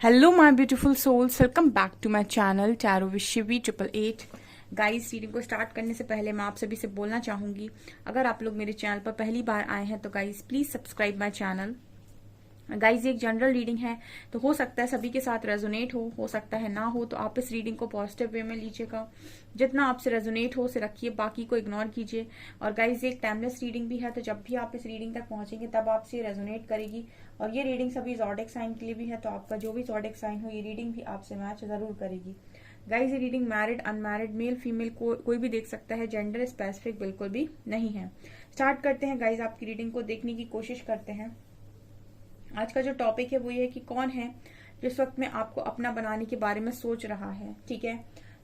Hello my beautiful souls, welcome back to my channel tarot with Shivi 888। Guys, reading को start करने से पहले मैं आप सभी से बोलना चाहूंगी, अगर आप लोग मेरे चैनल पर पहली बार आए हैं तो guys please subscribe my channel. Guys, ये एक जनरल रीडिंग है, तो हो सकता है सभी के साथ रेजोनेट हो सकता है ना हो, तो आप इस रीडिंग को पॉजिटिव वे में लीजिएगा। जितना आपसे रेजोनेट हो उसे रखिए, बाकी को इग्नोर कीजिए। और गाइज, ये एक टाइमलेस रीडिंग भी है, तो जब भी आप इस रीडिंग तक पहुंचेंगे तब आपसे रेजोनेट करेगी। और ये रीडिंग सभी ज़ोडिएक साइन के लिए भी है, तो आपका जो भी ज़ोडिएक साइन हो ये रीडिंग भी आपसे मैच जरूर करेगी। गाइज, ये reading married unmarried male female कोई भी देख सकता है, जेंडर स्पेसिफिक बिल्कुल भी नहीं है। स्टार्ट करते हैं गाइज, आपकी रीडिंग को देखने की कोशिश करते हैं। आज का जो टॉपिक है वो ये है कि कौन है जो इस वक्त में आपको अपना बनाने के बारे में सोच रहा है। ठीक है,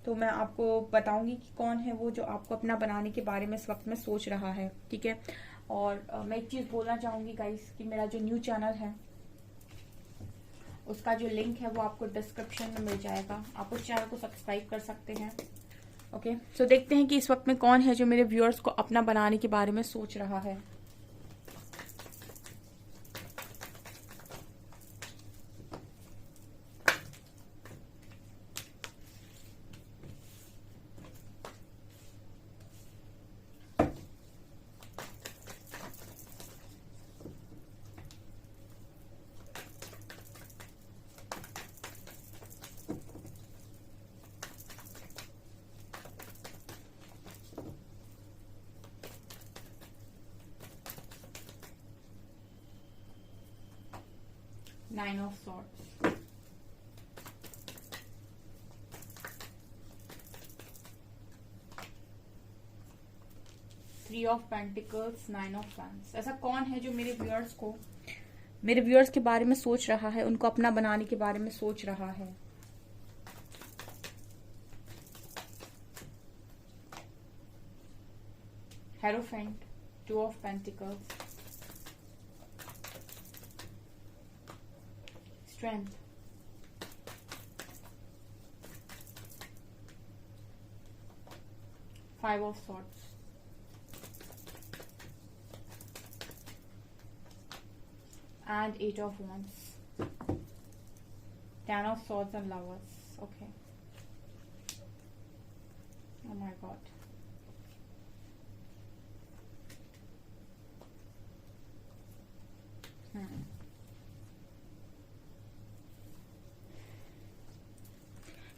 तो मैं आपको बताऊंगी कि कौन है वो जो आपको अपना बनाने के बारे में इस वक्त में सोच रहा है। ठीक है, और मैं एक चीज बोलना चाहूंगी गाइस कि मेरा जो न्यू चैनल है उसका जो लिंक है वो आपको डिस्क्रिप्शन में मिल जाएगा, आप उस चैनल को सब्सक्राइब कर सकते हैं। ओके, सो देखते हैं कि इस वक्त में कौन है जो मेरे व्यूअर्स को अपना बनाने के बारे में सोच रहा है। Nine of Swords, Three of Pentacles, Nine of Wands। ऐसा कौन है जो मेरे व्यूअर्स के बारे में सोच रहा है, उनको अपना बनाने के बारे में सोच रहा है। Hierophant, Two of Pentacles, Strength, Five of Swords, and Eight of Wands, Ten of Swords and Lovers। Okay, oh my God।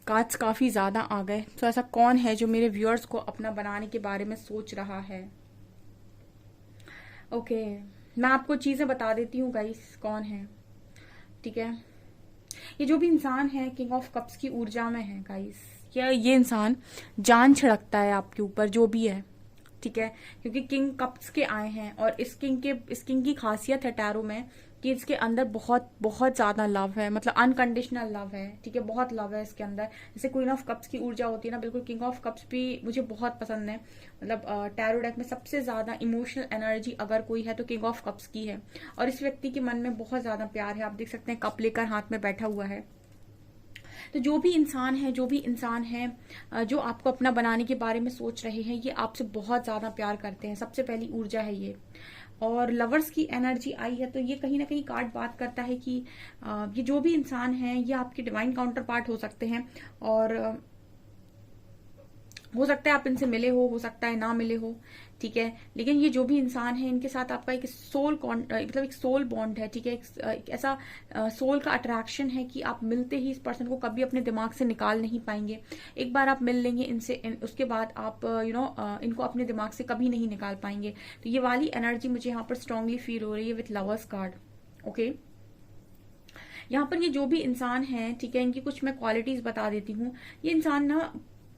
Cards काफी ज्यादा आ गए, तो ऐसा कौन है जो मेरे व्यूअर्स को अपना बनाने के बारे में सोच रहा है। ओके, मैं आपको चीजें बता देती हूँ गाइस कौन है। ठीक है, ये जो भी इंसान है किंग ऑफ कप्स की ऊर्जा में है गाइस, ये इंसान जान छिड़कता है आपके ऊपर जो भी है। ठीक है, क्योंकि किंग कप्स के आए हैं और इस किंग की खासियत है टैरो में कि इसके अंदर बहुत बहुत ज्यादा लव है, मतलब अनकंडीशनल लव है। ठीक है, बहुत लव है इसके अंदर। जैसे क्वीन ऑफ कप्स की ऊर्जा होती है ना, बिल्कुल किंग ऑफ कप्स भी मुझे बहुत पसंद है। मतलब टैरो डेक में सबसे ज्यादा इमोशनल एनर्जी अगर कोई है तो किंग ऑफ कप्स की है, और इस व्यक्ति के मन में बहुत ज्यादा प्यार है। आप देख सकते हैं कप लेकर हाथ में बैठा हुआ है। तो जो भी इंसान है जो आपको अपना बनाने के बारे में सोच रहे हैं, ये आपसे बहुत ज्यादा प्यार करते हैं। सबसे पहली ऊर्जा है ये। और लवर्स की एनर्जी आई है, तो ये कहीं ना कहीं कार्ड बात करता है कि ये जो भी इंसान है ये आपके डिवाइन काउंटर पार्ट हो सकते हैं। और हो सकता है आप इनसे मिले हो सकता है ना मिले हो। ठीक है, लेकिन ये जो भी इंसान है इनके साथ आपका एक मतलब एक सोल बॉन्ड है। ठीक है, एक ऐसा सोल का अट्रैक्शन है कि आप मिलते ही इस पर्सन को कभी अपने दिमाग से निकाल नहीं पाएंगे। एक बार आप मिल लेंगे उसके बाद आप इनको अपने दिमाग से कभी नहीं निकाल पाएंगे। तो ये वाली एनर्जी मुझे यहाँ पर स्ट्रांगली फील हो रही है विथ लवर्स कार्ड। ओके, यहाँ पर ये जो भी इंसान है, ठीक है, इनकी कुछ मैं क्वालिटीज बता देती हूँ। ये इंसान ना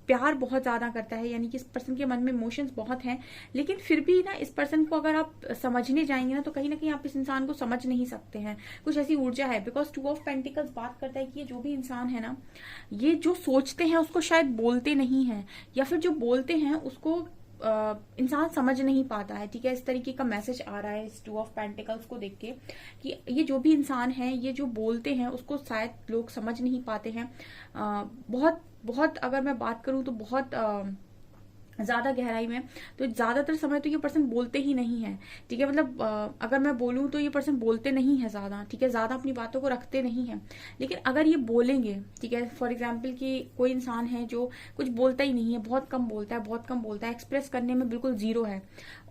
प्यार बहुत ज्यादा करता है, यानी कि इस पर्सन के मन में इमोशंस बहुत हैं, लेकिन फिर भी ना इस पर्सन को अगर आप समझने जाएंगे ना तो कहीं ना कहीं आप इस इंसान को समझ नहीं सकते हैं। कुछ ऐसी ऊर्जा है, बिकॉज 2 ऑफ पेंटिकल्स बात करता है कि ये जो भी इंसान है ना, ये जो सोचते हैं उसको शायद बोलते नहीं है, या फिर जो बोलते हैं उसको इंसान समझ नहीं पाता है। ठीक है, इस तरीके का मैसेज आ रहा है इस 2 ऑफ पेंटिकल्स को देख के कि ये जो भी इंसान है ये जो बोलते हैं उसको शायद लोग समझ नहीं पाते हैं। बहुत बहुत अगर मैं बात करूं तो बहुत ज्यादा गहराई में, तो ज्यादातर समय तो ये पर्सन बोलते ही नहीं है। ठीक है, मतलब अगर मैं बोलूं तो ये पर्सन बोलते नहीं है ज्यादा। ठीक है, ज्यादा अपनी बातों को रखते नहीं है। लेकिन अगर ये बोलेंगे, ठीक है, फॉर एग्जाम्पल कि कोई इंसान है जो कुछ बोलता ही नहीं है, बहुत कम बोलता है, बहुत कम बोलता है, एक्सप्रेस करने में बिल्कुल जीरो है,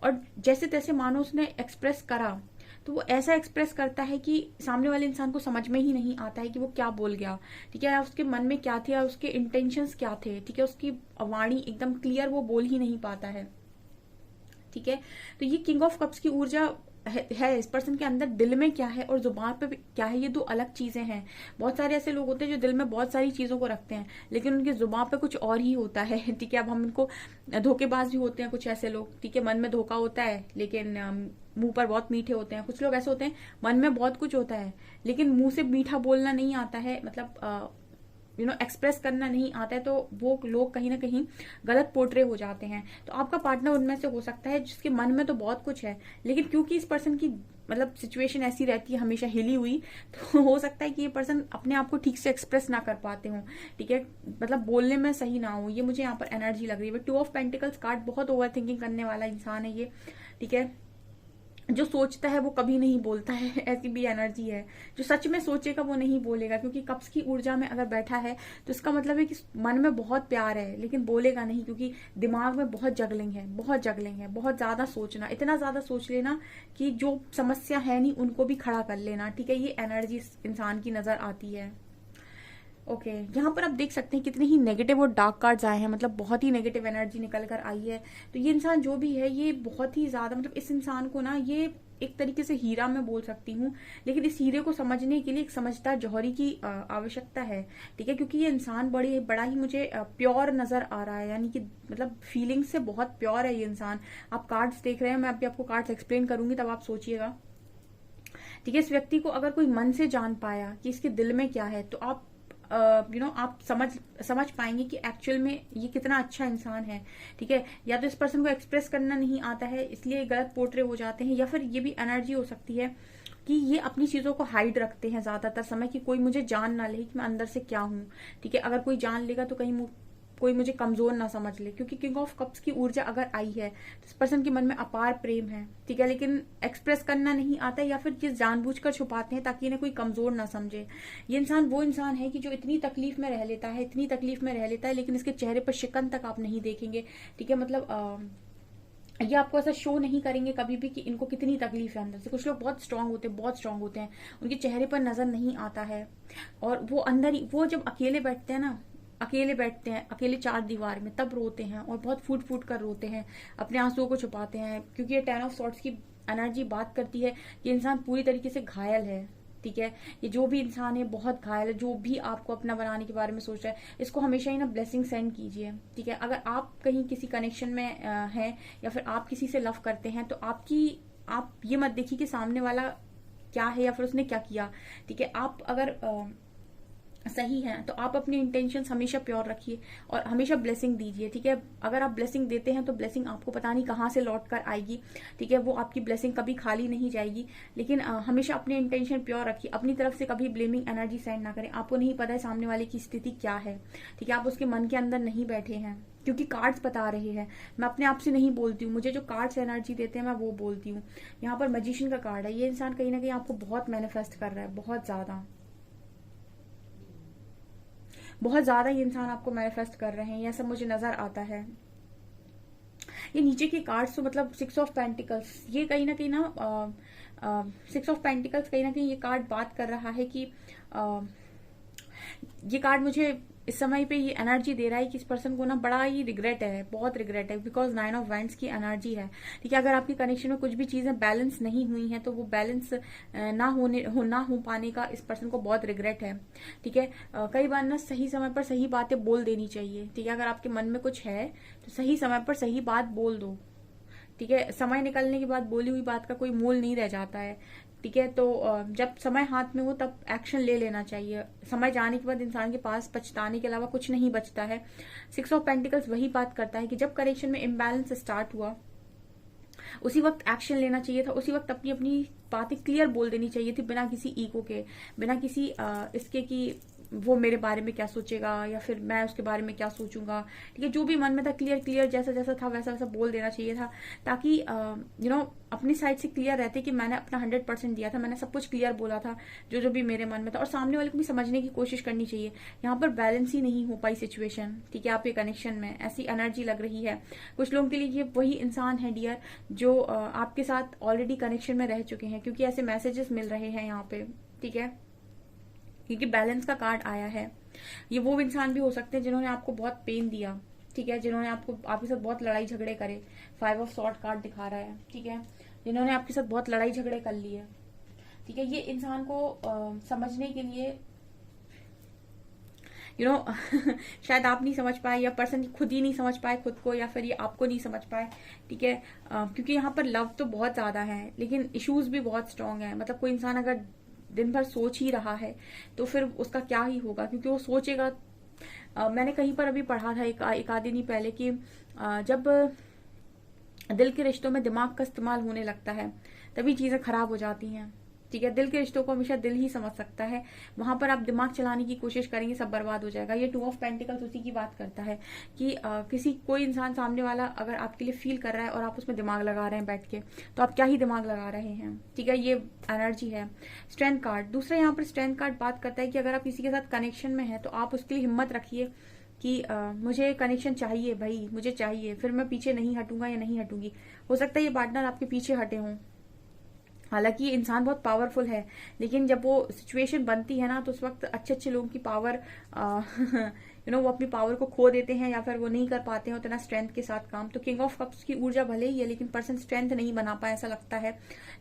और जैसे तैसे मानो उसने एक्सप्रेस करा, तो वो ऐसा एक्सप्रेस करता है कि सामने वाले इंसान को समझ में ही नहीं आता है कि वो क्या बोल गया। ठीक है, या उसके मन में क्या थे, या उसके इंटेंशंस क्या थे। ठीक है, उसकी वाणी एकदम क्लियर वो बोल ही नहीं पाता है। ठीक है, तो ये किंग ऑफ कप्स की ऊर्जा है इस पर्सन के अंदर। दिल में क्या है और जुबान पे क्या है, ये दो अलग चीजें हैं। बहुत सारे ऐसे लोग होते हैं जो दिल में बहुत सारी चीजों को रखते हैं, लेकिन उनकी जुबान पे कुछ और ही होता है। ठीक है, अब हम इनको धोखेबाज भी होते हैं कुछ ऐसे लोग। ठीक है, मन में धोखा होता है लेकिन मुंह पर बहुत मीठे होते हैं। कुछ लोग ऐसे होते हैं मन में बहुत कुछ होता है लेकिन मुंह से मीठा बोलना नहीं आता है, मतलब एक्सप्रेस करना नहीं आता है, तो वो लोग कहीं ना कहीं गलत पोर्ट्रे हो जाते हैं। तो आपका पार्टनर उनमें से हो सकता है जिसके मन में तो बहुत कुछ है, लेकिन क्योंकि इस पर्सन की मतलब सिचुएशन ऐसी रहती है हमेशा हिली हुई, तो हो सकता है कि ये पर्सन अपने आप को ठीक से एक्सप्रेस ना कर पाते हो। ठीक है, मतलब बोलने में सही ना हो, ये मुझे यहाँ पर एनर्जी लग रही है। टू ऑफ पेंटिकल्स कार्ड बहुत ओवर थिंकिंग करने वाला इंसान है ये। ठीक है, जो सोचता है वो कभी नहीं बोलता है, ऐसी भी एनर्जी है। जो सच में सोचेगा वो नहीं बोलेगा, क्योंकि कप्स की ऊर्जा में अगर बैठा है तो इसका मतलब है कि मन में बहुत प्यार है लेकिन बोलेगा नहीं, क्योंकि दिमाग में बहुत जगलिंग है, बहुत जगलिंग है, बहुत ज्यादा सोचना, इतना ज्यादा सोच लेना कि जो समस्या है नहीं उनको भी खड़ा कर लेना। ठीक है, ये एनर्जी इंसान की नजर आती है। ओके, यहाँ पर आप देख सकते हैं कितने ही नेगेटिव और डार्क कार्ड्स आए हैं, मतलब बहुत ही नेगेटिव एनर्जी निकल कर आई है। तो ये इंसान जो भी है ये बहुत ही ज्यादा, मतलब इस इंसान को ना, ये एक तरीके से हीरा मैं बोल सकती हूँ, लेकिन इस हीरे को समझने के लिए एक समझदार जौहरी की आवश्यकता है। ठीक है, क्योंकि ये इंसान बड़ा ही मुझे प्योर नजर आ रहा है, यानी कि मतलब फीलिंग से बहुत प्योर है ये इंसान। आप कार्ड्स देख रहे हैं, मैं अभी आपको कार्ड्स एक्सप्लेन करूंगी तब आप सोचिएगा। ठीक है, इस व्यक्ति को अगर कोई मन से जान पाया कि इसके दिल में क्या है, तो आप आप समझ पाएंगे कि एक्चुअल में ये कितना अच्छा इंसान है। ठीक है, या तो इस पर्सन को एक्सप्रेस करना नहीं आता है इसलिए गलत पोर्ट्रे हो जाते हैं, या फिर ये भी एनर्जी हो सकती है कि ये अपनी चीजों को हाइड रखते हैं ज्यादातर समय, कि कोई मुझे जान ना ले कि मैं अंदर से क्या हूं। ठीक है, अगर कोई जान लेगा तो कहीं कोई मुझे कमजोर ना समझ ले, क्योंकि किंग ऑफ कप्स की ऊर्जा अगर आई है तो इस पर्सन के मन में अपार प्रेम है। ठीक है, लेकिन एक्सप्रेस करना नहीं आता, या फिर ये जानबूझकर छुपाते हैं ताकि इन्हें कोई कमजोर ना समझे। ये इंसान वो इंसान है कि जो इतनी तकलीफ में रह लेता है, इतनी तकलीफ में रह लेता है, लेकिन इसके चेहरे पर शिकन तक आप नहीं देखेंगे। ठीक है, मतलब ये आपको ऐसा शो नहीं करेंगे कभी भी कि इनको कितनी तकलीफ है अंदर से। कुछ लोग बहुत स्ट्रांग होते हैं, बहुत स्ट्रांग होते हैं, उनके चेहरे पर नजर नहीं आता है, और वो अंदर ही, वो जब अकेले बैठते हैं ना, अकेले बैठते हैं अकेले चार दीवार में, तब रोते हैं और बहुत फूट फूट कर रोते हैं, अपने आंसुओं को छुपाते हैं, क्योंकि ये 10 ऑफ सॉर्ट्स की एनर्जी बात करती है कि इंसान पूरी तरीके से घायल है। ठीक है, ये जो भी इंसान है बहुत घायल है, जो भी आपको अपना बनाने के बारे में सोच रहा है, इसको हमेशा ही ना ब्लेसिंग सेंड कीजिए। ठीक है, अगर आप कहीं किसी कनेक्शन में हैं, या फिर आप किसी से लव करते हैं, तो आप ये मत देखिए कि सामने वाला क्या है या फिर उसने क्या किया। ठीक है, आप अगर सही है तो आप अपने इंटेंशंस हमेशा प्योर रखिए और हमेशा ब्लेसिंग दीजिए। ठीक है, अगर आप ब्लेसिंग देते हैं तो ब्लेसिंग आपको पता नहीं कहाँ से लौट कर आएगी। ठीक है, वो आपकी ब्लेसिंग कभी खाली नहीं जाएगी, लेकिन हमेशा अपने इंटेंशन प्योर रखिए, अपनी तरफ से कभी ब्लेमिंग एनर्जी सेंड ना करें। आपको नहीं पता है सामने वाले की स्थिति क्या है। ठीक है, आप उसके मन के अंदर नहीं बैठे हैं, क्योंकि कार्ड्स बता रहे हैं। मैं अपने आप से नहीं बोलती हूँ, मुझे जो कार्ड्स एनर्जी देते हैं मैं वो बोलती हूँ। यहाँ पर मैजिशियन का कार्ड है, ये इंसान कहीं ना कहीं आपको बहुत मैनिफेस्ट कर रहा है, बहुत ज्यादा ये इंसान आपको मैनिफेस्ट कर रहे हैं, ये सब मुझे नजर आता है। ये नीचे के कार्ड्स तो मतलब 6 ऑफ पेंटिकल्स, ये कहीं ना 6 ऑफ पेंटिकल्स कहीं ना कहीं ये कार्ड बात कर रहा है कि ये कार्ड मुझे इस समय पे ये एनर्जी दे रहा है कि इस पर्सन को ना बड़ा ही रिग्रेट है, बहुत रिग्रेट है, बिकॉज 9 ऑफ वैंड्स की एनर्जी है। ठीक है, अगर आपकी कनेक्शन में कुछ भी चीजें बैलेंस नहीं हुई हैं तो वो बैलेंस ना हो पाने का इस पर्सन को बहुत रिग्रेट है। ठीक है, कई बार ना सही समय पर सही बातें बोल देनी चाहिए। ठीक है, अगर आपके मन में कुछ है तो सही समय पर सही बात बोल दो। ठीक है, समय निकलने के बाद बोली हुई बात का कोई मोल नहीं रह जाता है। ठीक है, तो जब समय हाथ में हो तब एक्शन ले लेना चाहिए। समय जाने के बाद इंसान के पास पछताने के अलावा कुछ नहीं बचता है। 6 ऑफ पेंटिकल्स वही बात करता है कि जब कनेक्शन में इम्बैलेंस स्टार्ट हुआ उसी वक्त एक्शन लेना चाहिए था, उसी वक्त अपनी अपनी बातें क्लियर बोल देनी चाहिए थी, बिना किसी ईगो के, बिना किसी इसके कि वो मेरे बारे में क्या सोचेगा या फिर मैं उसके बारे में क्या सोचूंगा। ठीक है, जो भी मन में था क्लियर जैसा जैसा था वैसा वैसा बोल देना चाहिए था, ताकि अपनी साइड से क्लियर रहते कि मैंने अपना 100% दिया था, मैंने सब कुछ क्लियर बोला था जो जो भी मेरे मन में था, और सामने वाले को भी समझने की कोशिश करनी चाहिए। यहाँ पर बैलेंस ही नहीं हो पाई सिचुएशन। ठीक है, आपके कनेक्शन में ऐसी एनर्जी लग रही है। कुछ लोगों के लिए ये वही इंसान है डियर जो आपके साथ ऑलरेडी कनेक्शन में रह चुके हैं, क्योंकि ऐसे मैसेजेस मिल रहे हैं यहाँ पे। ठीक है, क्योंकि बैलेंस का कार्ड आया है। ये वो इंसान भी हो सकते हैं जिन्होंने आपको बहुत पेन दिया। ठीक है, जिन्होंने आपके साथ बहुत लड़ाई झगड़े करे। 5 ऑफ सॉर्ड कार्ड दिखा रहा है। ठीक है, जिन्होंने आपके साथ बहुत लड़ाई झगड़े कर लिए। ठीक है, ये इंसान को समझने के लिए शायद आप नहीं समझ पाए, या पर्सन खुद ही नहीं समझ पाए खुद को, या फिर ये आपको नहीं समझ पाए। ठीक है, क्योंकि यहाँ पर लव तो बहुत ज्यादा है लेकिन इश्यूज भी बहुत स्ट्रांग है। मतलब कोई इंसान अगर दिन भर सोच ही रहा है तो फिर उसका क्या ही होगा, क्योंकि वो सोचेगा। मैंने कहीं पर अभी पढ़ा था एक आध दिन ही पहले कि जब दिल के रिश्तों में दिमाग का इस्तेमाल होने लगता है तभी चीजें खराब हो जाती हैं। ठीक है, दिल के रिश्तों को हमेशा दिल ही समझ सकता है। वहां पर आप दिमाग चलाने की कोशिश करेंगे, सब बर्बाद हो जाएगा। ये 2 ऑफ पेंटिकल्स उसी की बात करता है कि कोई इंसान सामने वाला अगर आपके लिए फील कर रहा है और आप उसमें दिमाग लगा रहे हैं बैठ के, तो आप क्या ही दिमाग लगा रहे हैं। ठीक है, ये एनर्जी है। स्ट्रेंथ कार्ड दूसरा यहाँ पर स्ट्रेंथ कार्ड बात करता है कि अगर आप किसी के साथ कनेक्शन में है तो आप उसके लिए हिम्मत रखिए कि मुझे कनेक्शन चाहिए भाई, मुझे चाहिए, फिर मैं पीछे नहीं हटूंगा या नहीं हटूंगी। हो सकता है ये पार्टनर आपके पीछे हटे हों, हालांकि ये इंसान बहुत पावरफुल है, लेकिन जब वो सिचुएशन बनती है ना तो उस वक्त अच्छे अच्छे लोगों की पावर वो अपनी पावर को खो देते हैं या फिर वो नहीं कर पाते हैं उतना स्ट्रेंथ के साथ काम। तो किंग ऑफ कप्स की ऊर्जा भले ही है लेकिन पर्सन स्ट्रेंथ नहीं बना पाए ऐसा लगता है।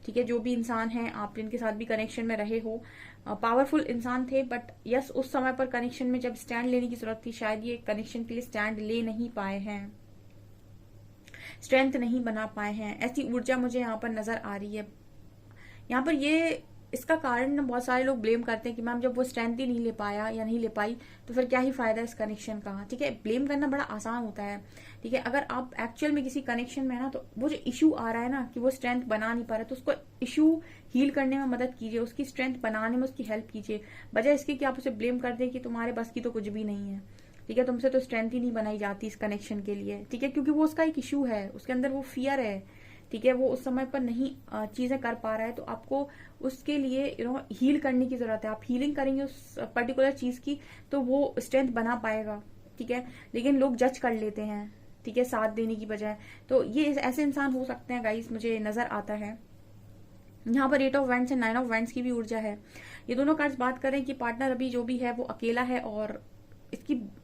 ठीक है, जो भी इंसान है आप जिनके साथ भी कनेक्शन में रहे हो, पावरफुल इंसान थे, बट यस उस समय पर कनेक्शन में जब स्टैंड लेने की जरूरत थी शायद ये कनेक्शन के लिए स्टैंड ले नहीं पाए हैं, स्ट्रेंथ नहीं बना पाए हैं। ऐसी ऊर्जा मुझे यहाँ पर नजर आ रही है। यहाँ पर इसका कारण बहुत सारे लोग ब्लेम करते हैं कि मैम जब वो स्ट्रेंथ ही नहीं ले पाया या नहीं ले पाई तो फिर क्या ही फायदा इस कनेक्शन का। ठीक है, ब्लेम करना बड़ा आसान होता है। ठीक है, अगर आप एक्चुअल में किसी कनेक्शन में है ना तो वो जो इशू आ रहा है ना कि वो स्ट्रेंथ बना नहीं पा रहा, तो उसको इशू हील करने में मदद कीजिए, उसकी स्ट्रेंथ बनाने में उसकी हेल्प कीजिए, बजाय इसके कि आप उसे ब्लेम कर दें कि तुम्हारे बस की तो कुछ भी नहीं है। ठीक है, तुमसे तो स्ट्रेंथ ही नहीं बनाई जाती इस कनेक्शन के लिए। ठीक है, क्योंकि वो उसका एक इशू है, उसके अंदर वो फियर है। ठीक है, वो उस समय पर नहीं चीजें कर पा रहा है, तो आपको उसके लिए हील करने की जरूरत है। आप हीलिंग करेंगे उस पर्टिकुलर चीज की तो वो स्ट्रेंथ बना पाएगा। ठीक है, लेकिन लोग जज कर लेते हैं, ठीक है, साथ देने की बजाय। तो ये ऐसे इंसान हो सकते हैं गाइस, मुझे नजर आता है। यहाँ पर 8 of wands and 9 of wands की भी ऊर्जा है। ये दोनों कार्ड्स बात करें कि पार्टनर अभी जो भी है वो अकेला है और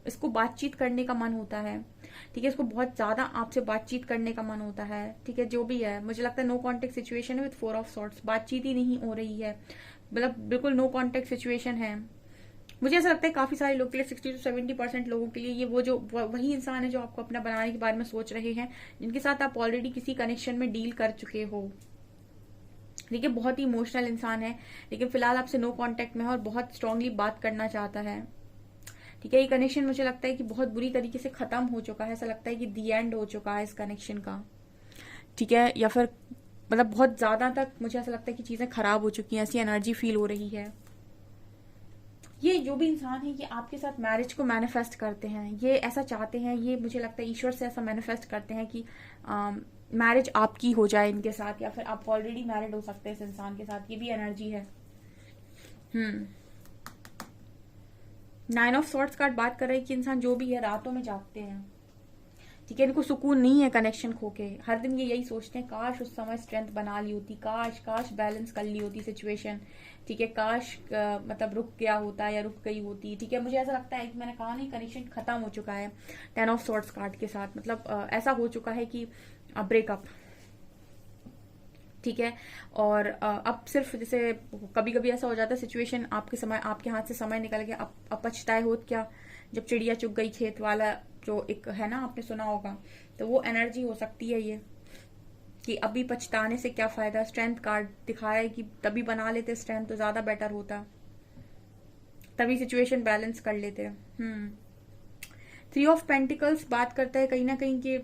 इसको बातचीत करने का मन होता है। ठीक है, इसको बहुत ज्यादा आपसे बातचीत करने का मन होता है। ठीक है, जो भी है, मुझे लगता है नो कॉन्टेक्ट सिचुएशन है विद 4 ऑफ सॉर्ड्स, बातचीत ही नहीं हो रही है, मतलब बिल्कुल नो कॉन्टेक्ट सिचुएशन है। मुझे ऐसा लगता है काफी सारे लोग के लिए 60 to 70% लोगों के लिए ये वही इंसान है जो आपको अपना बनाने के बारे में सोच रहे हैं, जिनके साथ आप ऑलरेडी किसी कनेक्शन में डील कर चुके हो। ठीक है, बहुत ही इमोशनल इंसान है लेकिन फिलहाल आपसे नो कॉन्टेक्ट में है और बहुत स्ट्रांगली बात करना चाहता है। ठीक है, ये कनेक्शन मुझे लगता है कि बहुत बुरी तरीके से खत्म हो चुका है, ऐसा लगता है कि दी एंड हो चुका है इस कनेक्शन का। ठीक है, या फिर मतलब बहुत ज्यादा तक मुझे ऐसा लगता है कि चीजें खराब हो चुकी हैं, ऐसी एनर्जी फील हो रही है। ये जो भी इंसान है ये आपके साथ मैरिज को मैनिफेस्ट करते हैं, ये ऐसा चाहते हैं, ये मुझे लगता है ईश्वर से ऐसा मैनिफेस्ट करते हैं कि मैरिज आपकी हो जाए इनके साथ, या फिर आप ऑलरेडी मैरिड हो सकते हैं इस इंसान के साथ, ये भी एनर्जी है। 9 ऑफ सॉर्ड्स कार्ड बात कर रहे हैं कि इंसान जो भी है रातों में जागते हैं। ठीक है, इनको सुकून नहीं है कनेक्शन खोके, हर दिन ये यही सोचते हैं काश उस समय स्ट्रेंथ बना ली होती, काश बैलेंस कर ली होती सिचुएशन। ठीक है, काश मतलब रुक गया होता या रुक गई होती। ठीक है, मुझे ऐसा लगता है कि मैंने कहा नहीं कनेक्शन खत्म हो चुका है 10 ऑफ सॉर्ड्स कार्ड के साथ, मतलब ऐसा हो चुका है कि ब्रेकअप। ठीक है, और अब सिर्फ जैसे कभी कभी ऐसा हो जाता है सिचुएशन आपके हाथ से समय निकल गया, अब पछताए होत क्या, जब चिड़िया चुग गई खेत वाला जो एक है ना, आपने सुना होगा, तो वो एनर्जी हो सकती है ये कि अभी पछताने से क्या फायदा। स्ट्रेंथ कार्ड दिखा रहा है कि तभी बना लेते स्ट्रेंथ तो ज्यादा बेटर होता, तभी सिचुएशन बैलेंस कर लेते। 3 ऑफ पेंटिकल्स बात करता है कहीं ना कहीं कि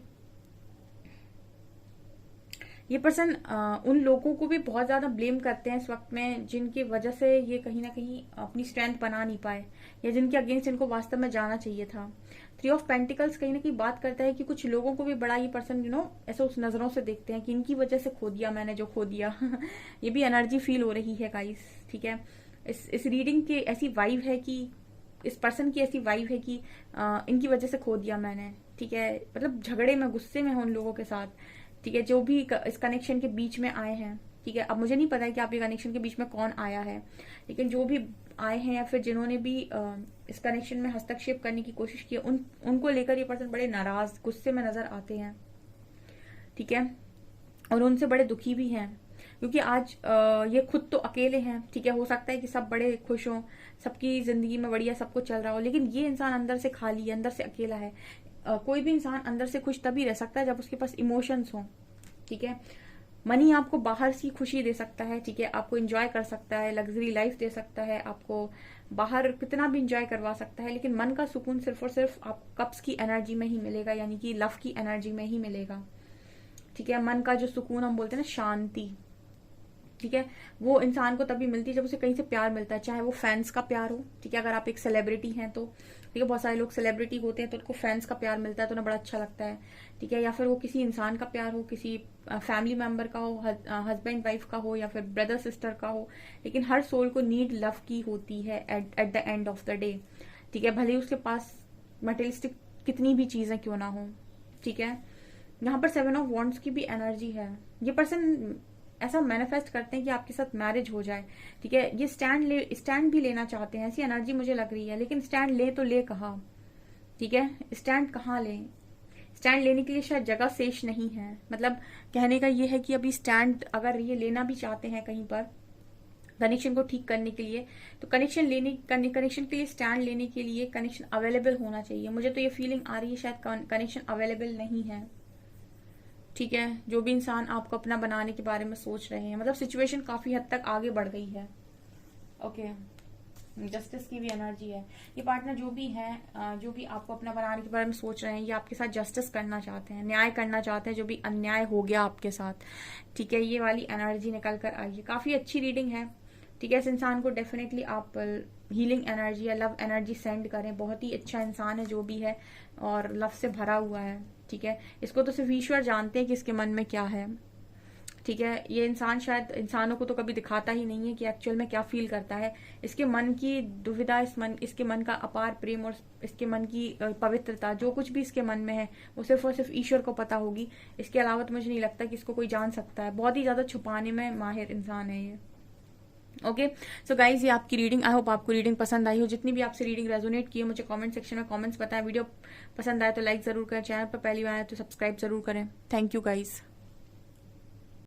ये पर्सन उन लोगों को भी बहुत ज्यादा ब्लेम करते हैं इस वक्त में जिनकी वजह से ये कहीं ना कहीं अपनी स्ट्रेंथ बना नहीं पाए, या जिनके अगेंस्ट इनको वास्तव में जाना चाहिए था। 3 ऑफ पेंटिकल्स कहीं ना कहीं बात करता है कि कुछ लोगों को भी बड़ा ये पर्सन ऐसे उस नजरों से देखते हैं कि इनकी वजह से खो दिया मैंने जो खो दिया। ये भी एनर्जी फील हो रही है गाइस, ठीक है। इस रीडिंग की ऐसी वाइब है कि इस पर्सन की ऐसी वाइब है कि इनकी वजह से खो दिया मैंने, ठीक है। मतलब झगड़े में, गुस्से में हो उन लोगों के साथ, ठीक है, जो भी इस कनेक्शन के बीच में आए हैं, ठीक है। अब मुझे नहीं पता है कि आपके कनेक्शन के बीच में कौन आया है, लेकिन जो भी आए हैं या फिर जिन्होंने भी इस कनेक्शन में हस्तक्षेप करने की कोशिश की, उनको लेकर ये पर्सन बड़े नाराज, गुस्से में नजर आते हैं, ठीक है। और उनसे बड़े दुखी भी हैं, क्योंकि आज ये खुद तो अकेले हैं, ठीक है। हो सकता है कि सब बड़े खुश हों, सबकी जिंदगी में बढ़िया सब कुछ चल रहा हो, लेकिन ये इंसान अंदर से खाली है, अंदर से अकेला है। कोई भी इंसान अंदर से खुश तभी रह सकता है जब उसके पास इमोशंस हो, ठीक है। मनी आपको बाहर से खुशी दे सकता है, ठीक है, आपको एंजॉय कर सकता है, लग्जरी लाइफ दे सकता है, आपको बाहर कितना भी एंजॉय करवा सकता है, लेकिन मन का सुकून सिर्फ और सिर्फ आप कप्स की एनर्जी में ही मिलेगा, यानी कि लव की एनर्जी में ही मिलेगा, ठीक है। मन का जो सुकून हम बोलते हैं ना, शांति, ठीक है, वो इंसान को तभी मिलती है जब उसे कहीं से प्यार मिलता है, चाहे वो फैंस का प्यार हो, ठीक है। अगर आप एक सेलिब्रिटी हैं तो, ठीक है, बहुत सारे लोग सेलिब्रिटी होते हैं तो उनको फैंस का प्यार मिलता है तो उन्हें बड़ा अच्छा लगता है, ठीक है। या फिर वो किसी इंसान का प्यार हो, किसी फैमिली मेंबर का हो, हस्बैंड वाइफ का हो, या फिर ब्रदर सिस्टर का हो, लेकिन हर सोल को नीड लव की होती है at the end of the day, ठीक है। भले ही उसके पास मटेरियलिस्टिक कितनी भी चीजें क्यों ना हो, ठीक है। यहाँ पर 7 ऑफ वॉन्ड्स की भी एनर्जी है। ये पर्सन ऐसा मैनिफेस्ट करते हैं कि आपके साथ मैरिज हो जाए, ठीक है। ये स्टैंड भी लेना चाहते हैं, ऐसी एनर्जी मुझे लग रही है, लेकिन स्टैंड ले तो ले कहाँ, ठीक है। स्टैंड कहाँ लें? स्टैंड लेने के लिए शायद जगह शेष नहीं है। मतलब कहने का ये है कि अभी स्टैंड अगर ये लेना भी चाहते हैं कहीं पर कनेक्शन को ठीक करने के लिए, तो कनेक्शन के लिए स्टैंड लेने के लिए कनेक्शन अवेलेबल होना चाहिए। मुझे तो ये फीलिंग आ रही है शायद कनेक्शन अवेलेबल नहीं है, ठीक है। जो भी इंसान आपको अपना बनाने के बारे में सोच रहे हैं, मतलब सिचुएशन काफी हद तक आगे बढ़ गई है, ओके। जस्टिस की भी एनर्जी है। ये पार्टनर जो भी है, जो भी आपको अपना बनाने के बारे में सोच रहे हैं, ये आपके साथ जस्टिस करना चाहते हैं, न्याय करना चाहते हैं जो भी अन्याय हो गया आपके साथ, ठीक है। ये वाली एनर्जी निकल कर आई है। काफी अच्छी रीडिंग है, ठीक है। इस इंसान को डेफिनेटली आप हीलिंग एनर्जी या लव एनर्जी सेंड करें। बहुत ही अच्छा इंसान है जो भी है, और लव से भरा हुआ है, ठीक है। इसको तो सिर्फ ईश्वर जानते हैं कि इसके मन में क्या है, ठीक है। ये इंसान शायद इंसानों को तो कभी दिखाता ही नहीं है कि एक्चुअल में क्या फील करता है। इसके मन की दुविधा, इसके मन का अपार प्रेम और इसके मन की पवित्रता, जो कुछ भी इसके मन में है, वो सिर्फ और सिर्फ ईश्वर को पता होगी। इसके अलावा तो मुझे नहीं लगता कि इसको कोई जान सकता है। बहुत ही ज्यादा छुपाने में माहिर इंसान है ये, ओके। सो गाइज, ये आपकी रीडिंग, आई होप आपको रीडिंग पसंद आई हो। जितनी भी आपसे रीडिंग रेजोनेट की है मुझे कमेंट सेक्शन में कमेंट्स बताएं। वीडियो पसंद आए तो लाइक जरूर करें, चैनल पर पहली बार आए तो सब्सक्राइब जरूर करें। Thank you guys.